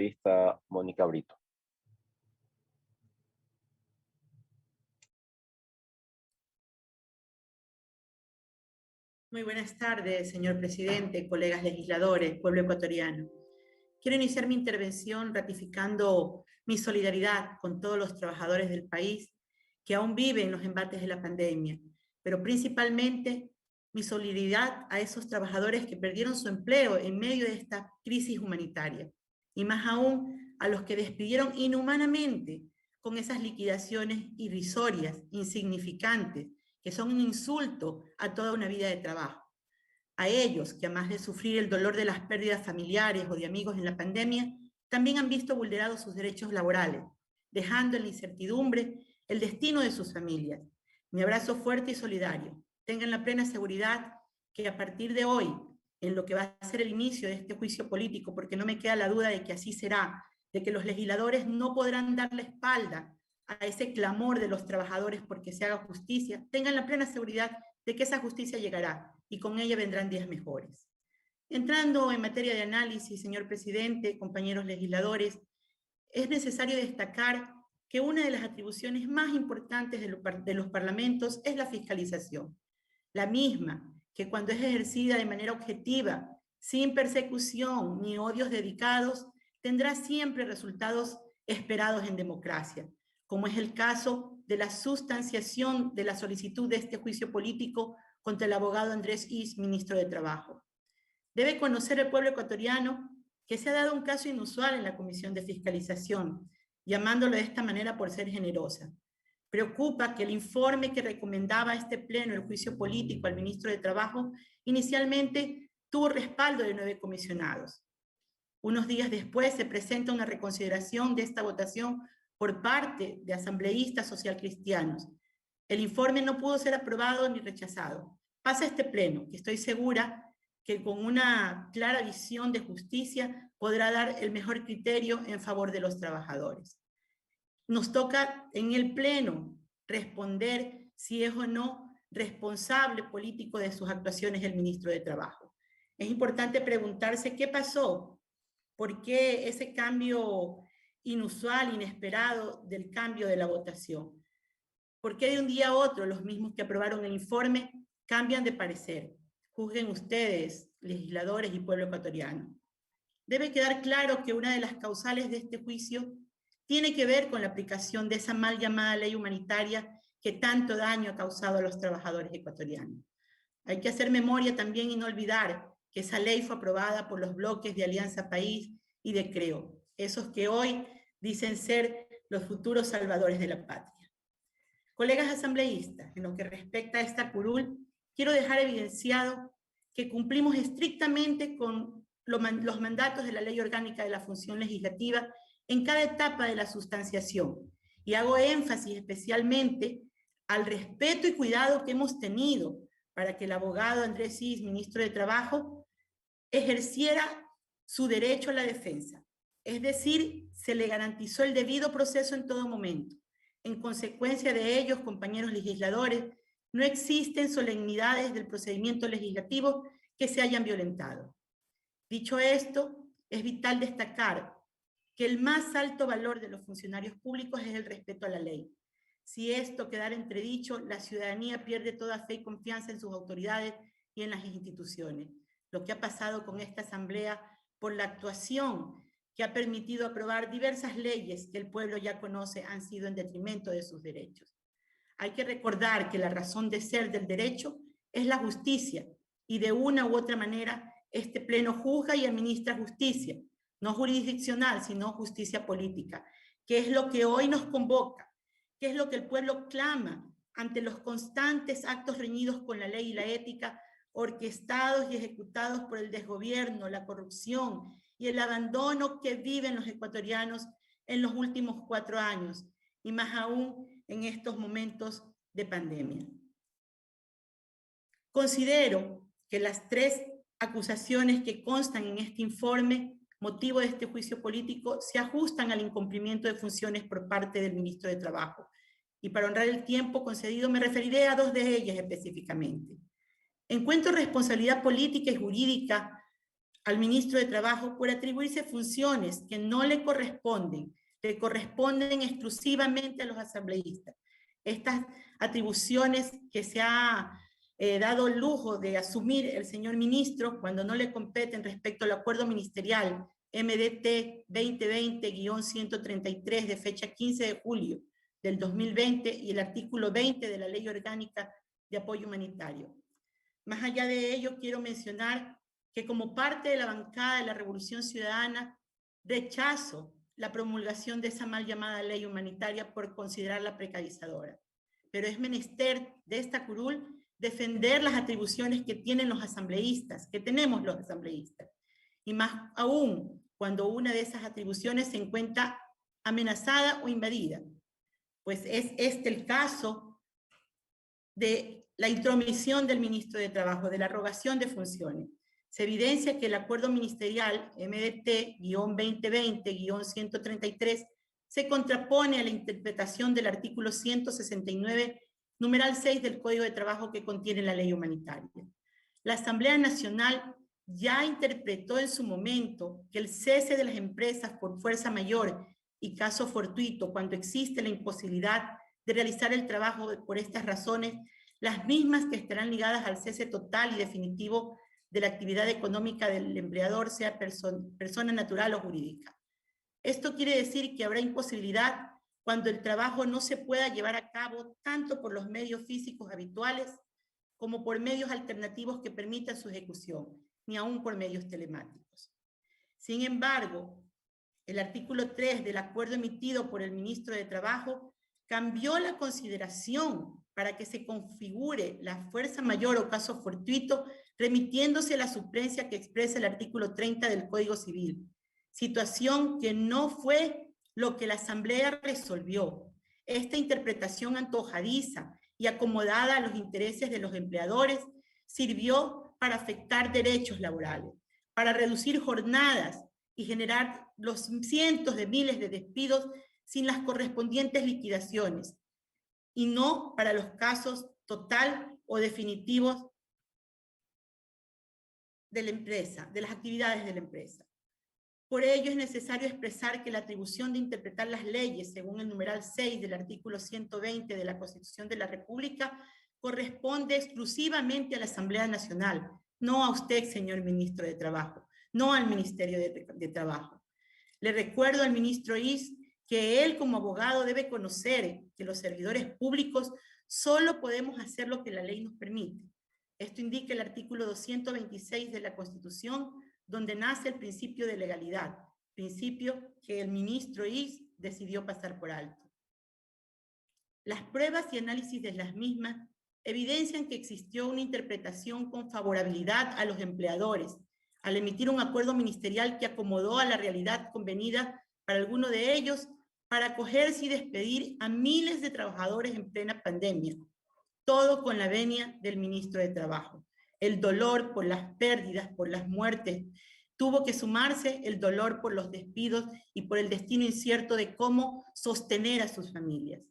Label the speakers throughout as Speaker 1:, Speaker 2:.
Speaker 1: asambleísta Mónica Brito.
Speaker 2: Muy buenas tardes, señor presidente, colegas legisladores, pueblo ecuatoriano. Quiero iniciar mi intervención ratificando mi solidaridad con todos los trabajadores del país que aún viven los embates de la pandemia, pero principalmente mi solidaridad a esos trabajadores que perdieron su empleo en medio de esta crisis humanitaria, y más aún a los que despidieron inhumanamente con esas liquidaciones irrisorias, insignificantes, que son un insulto a toda una vida de trabajo. A ellos, que además de sufrir el dolor de las pérdidas familiares o de amigos en la pandemia, también han visto vulnerados sus derechos laborales, dejando en la incertidumbre el destino de sus familias. Mi abrazo fuerte y solidario. Tengan la plena seguridad que a partir de hoy, en lo que va a ser el inicio de este juicio político, porque no me queda la duda de que así será, de que los legisladores no podrán dar la espalda a ese clamor de los trabajadores porque se haga justicia, tengan la plena seguridad de que esa justicia llegará y con ella vendrán días mejores. Entrando en materia de análisis, señor presidente, compañeros legisladores, es necesario destacar que una de las atribuciones más importantes de los parlamentos es la fiscalización. La misma que cuando es ejercida de manera objetiva, sin persecución ni odios dedicados, tendrá siempre resultados esperados en democracia, como es el caso de la sustanciación de la solicitud de este juicio político contra el abogado Andrés Is, ministro de Trabajo. Debe conocer el pueblo ecuatoriano que se ha dado un caso inusual en la Comisión de Fiscalización, llamándolo de esta manera por ser generosa. Preocupa que el informe que recomendaba a este pleno el juicio político al ministro de Trabajo inicialmente tuvo respaldo de 9 comisionados. Unos días después se presenta una reconsideración de esta votación por parte de asambleístas socialcristianos. El informe no pudo ser aprobado ni rechazado. Pasa este pleno, que estoy segura que con una clara visión de justicia podrá dar el mejor criterio en favor de los trabajadores. Nos toca en el pleno responder si es o no responsable político de sus actuaciones el ministro de Trabajo. Es importante preguntarse qué pasó, por qué ese cambio inusual, inesperado del cambio de la votación. ¿Por qué de un día a otro los mismos que aprobaron el informe cambian de parecer? Juzguen ustedes, legisladores y pueblo ecuatoriano. Debe quedar claro que una de las causales de este juicio tiene que ver con la aplicación de esa mal llamada ley humanitaria que tanto daño ha causado a los trabajadores ecuatorianos. Hay que hacer memoria también y no olvidar que esa ley fue aprobada por los bloques de Alianza País y de Creo, esos que hoy dicen ser los futuros salvadores de la patria. Colegas asambleístas, en lo que respecta a esta curul, quiero dejar evidenciado que cumplimos estrictamente con los mandatos de la Ley Orgánica de la Función Legislativa en cada etapa de la sustanciación, y hago énfasis especialmente al respeto y cuidado que hemos tenido para que el abogado Andrés Is, ministro de Trabajo, ejerciera su derecho a la defensa. Es decir, se le garantizó el debido proceso en todo momento. En consecuencia de ellos, compañeros legisladores, no existen solemnidades del procedimiento legislativo que se hayan violentado. Dicho esto, es vital destacar que el más alto valor de los funcionarios públicos es el respeto a la ley. Si esto quedara entredicho, la ciudadanía pierde toda fe y confianza en sus autoridades y en las instituciones. Lo que ha pasado con esta asamblea por la actuación que ha permitido aprobar diversas leyes que el pueblo ya conoce han sido en detrimento de sus derechos. Hay que recordar que la razón de ser del derecho es la justicia, y de una u otra manera este pleno juzga y administra justicia, no jurisdiccional, sino justicia política, que es lo que hoy nos convoca, que es lo que el pueblo clama ante los constantes actos reñidos con la ley y la ética, orquestados y ejecutados por el desgobierno, la corrupción y el abandono que viven los ecuatorianos en los últimos 4 años, y más aún en estos momentos de pandemia. Considero que las 3 acusaciones que constan en este informe, motivo de este juicio político, se ajustan al incumplimiento de funciones por parte del ministro de Trabajo. Y para honrar el tiempo concedido, me referiré a 2 de ellas específicamente. Encuentro responsabilidad política y jurídica al ministro de Trabajo por atribuirse funciones que no le corresponden exclusivamente a los asambleístas. Estas atribuciones que se ha dado el lujo de asumir el señor ministro cuando no le competen respecto al acuerdo ministerial MDT 2020-133 de fecha 15 de julio del 2020 y el artículo 20 de la Ley Orgánica de Apoyo Humanitario. Más allá de ello, quiero mencionar que como parte de la bancada de la Revolución Ciudadana, rechazo la promulgación de esa mal llamada ley humanitaria por considerarla precarizadora. Pero es menester de esta curul defender las atribuciones que tienen los asambleístas, que tenemos los asambleístas. Y más aún cuando una de esas atribuciones se encuentra amenazada o invadida. Pues es este el caso de la intromisión del ministro de Trabajo, de la arrogación de funciones. Se evidencia que el acuerdo ministerial MDT-2020-133 se contrapone a la interpretación del artículo 169, numeral 6 del Código de Trabajo que contiene la ley humanitaria. La Asamblea Nacional ya interpretó en su momento que el cese de las empresas por fuerza mayor y caso fortuito, cuando existe la imposibilidad de realizar el trabajo por estas razones, las mismas que estarán ligadas al cese total y definitivo de la actividad económica del empleador, sea persona natural o jurídica. Esto quiere decir que habrá imposibilidad cuando el trabajo no se pueda llevar a cabo tanto por los medios físicos habituales como por medios alternativos que permitan su ejecución, ni aún por medios telemáticos. Sin embargo, el artículo 3 del acuerdo emitido por el ministro de Trabajo cambió la consideración para que se configure la fuerza mayor o caso fortuito, remitiéndose a la suplencia que expresa el artículo 30 del Código Civil, situación que no fue lo que la Asamblea resolvió. Esta interpretación antojadiza y acomodada a los intereses de los empleadores sirvió para afectar derechos laborales, para reducir jornadas y generar los cientos de miles de despidos sin las correspondientes liquidaciones, y no para los casos total o definitivos de la empresa, de las actividades de la empresa. Por ello es necesario expresar que la atribución de interpretar las leyes según el numeral 6 del artículo 120 de la Constitución de la República corresponde exclusivamente a la Asamblea Nacional, no a usted, señor ministro de Trabajo, no al Ministerio de Trabajo. Le recuerdo al ministro Is que él como abogado debe conocer que los servidores públicos solo podemos hacer lo que la ley nos permite. Esto indica el artículo 226 de la Constitución, donde nace el principio de legalidad, principio que el ministro Is decidió pasar por alto. Las pruebas y análisis de las mismas evidencian que existió una interpretación con favorabilidad a los empleadores, al emitir un acuerdo ministerial que acomodó a la realidad convenida para alguno de ellos para acogerse y despedir a miles de trabajadores en plena pandemia, todo con la venia del ministro de Trabajo. El dolor por las pérdidas, por las muertes, tuvo que sumarse el dolor por los despidos y por el destino incierto de cómo sostener a sus familias.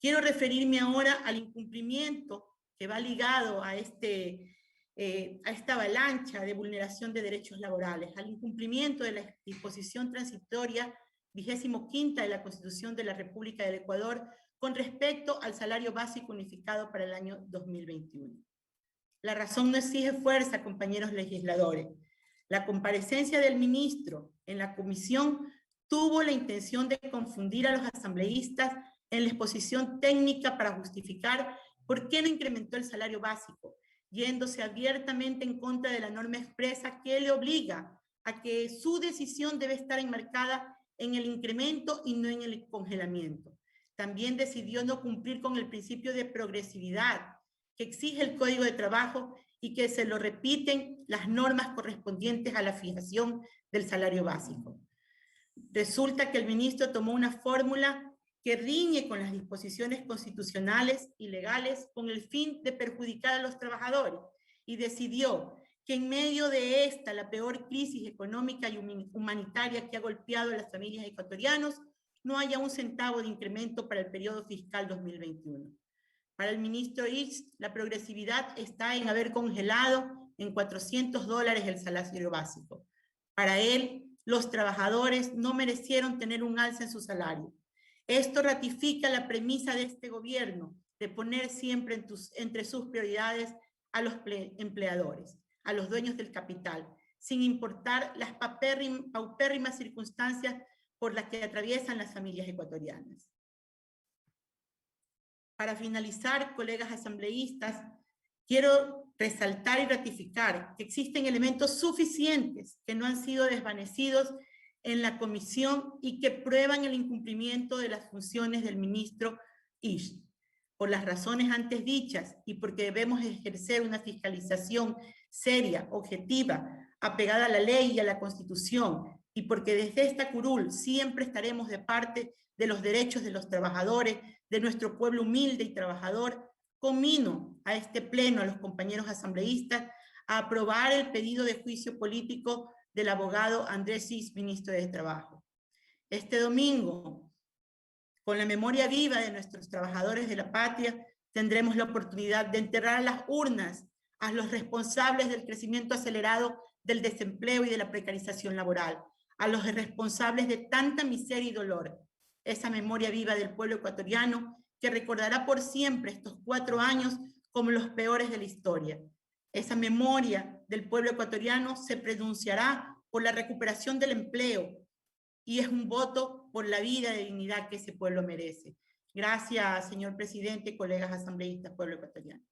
Speaker 2: Quiero referirme ahora al incumplimiento que va ligado a esta avalancha de vulneración de derechos laborales, al incumplimiento de la disposición transitoria 25ª de la Constitución de la República del Ecuador con respecto al salario básico unificado para el año 2021. La razón no exige fuerza, compañeros legisladores. La comparecencia del ministro en la comisión tuvo la intención de confundir a los asambleístas en la exposición técnica para justificar por qué no incrementó el salario básico, yéndose abiertamente en contra de la norma expresa que le obliga a que su decisión debe estar enmarcada en el incremento y no en el congelamiento. También decidió no cumplir con el principio de progresividad que exige el Código de Trabajo y que se lo repiten las normas correspondientes a la fijación del salario básico. Resulta que el ministro tomó una fórmula que riñe con las disposiciones constitucionales y legales con el fin de perjudicar a los trabajadores y decidió que en medio de esta, la peor crisis económica y humanitaria que ha golpeado a las familias ecuatorianas, no haya un centavo de incremento para el periodo fiscal 2021. Para el ministro Is, la progresividad está en haber congelado en $400 el salario básico. Para él, los trabajadores no merecieron tener un alza en su salario. Esto ratifica la premisa de este gobierno de poner siempre entre sus prioridades a los empleadores, a los dueños del capital, sin importar las paupérrimas circunstancias por las que atraviesan las familias ecuatorianas. Para finalizar, colegas asambleístas, quiero resaltar y ratificar que existen elementos suficientes que no han sido desvanecidos en la comisión y que prueban el incumplimiento de las funciones del ministro Isch. Por las razones antes dichas y porque debemos ejercer una fiscalización seria, objetiva, apegada a la ley y a la Constitución, y porque desde esta curul siempre estaremos de parte de los derechos de los trabajadores, de nuestro pueblo humilde y trabajador, conmino a este pleno, a los compañeros asambleístas, a aprobar el pedido de juicio político del abogado Andrés Cis, ministro de Trabajo. Este domingo, con la memoria viva de nuestros trabajadores de la patria, tendremos la oportunidad de enterrar a las urnas a los responsables del crecimiento acelerado del desempleo y de la precarización laboral, a los responsables de tanta miseria y dolor. Esa memoria viva del pueblo ecuatoriano que recordará por siempre estos 4 años como los peores de la historia. Esa memoria del pueblo ecuatoriano se pronunciará por la recuperación del empleo y es un voto por la vida de dignidad que ese pueblo merece. Gracias, señor presidente, colegas asambleístas, pueblo ecuatoriano.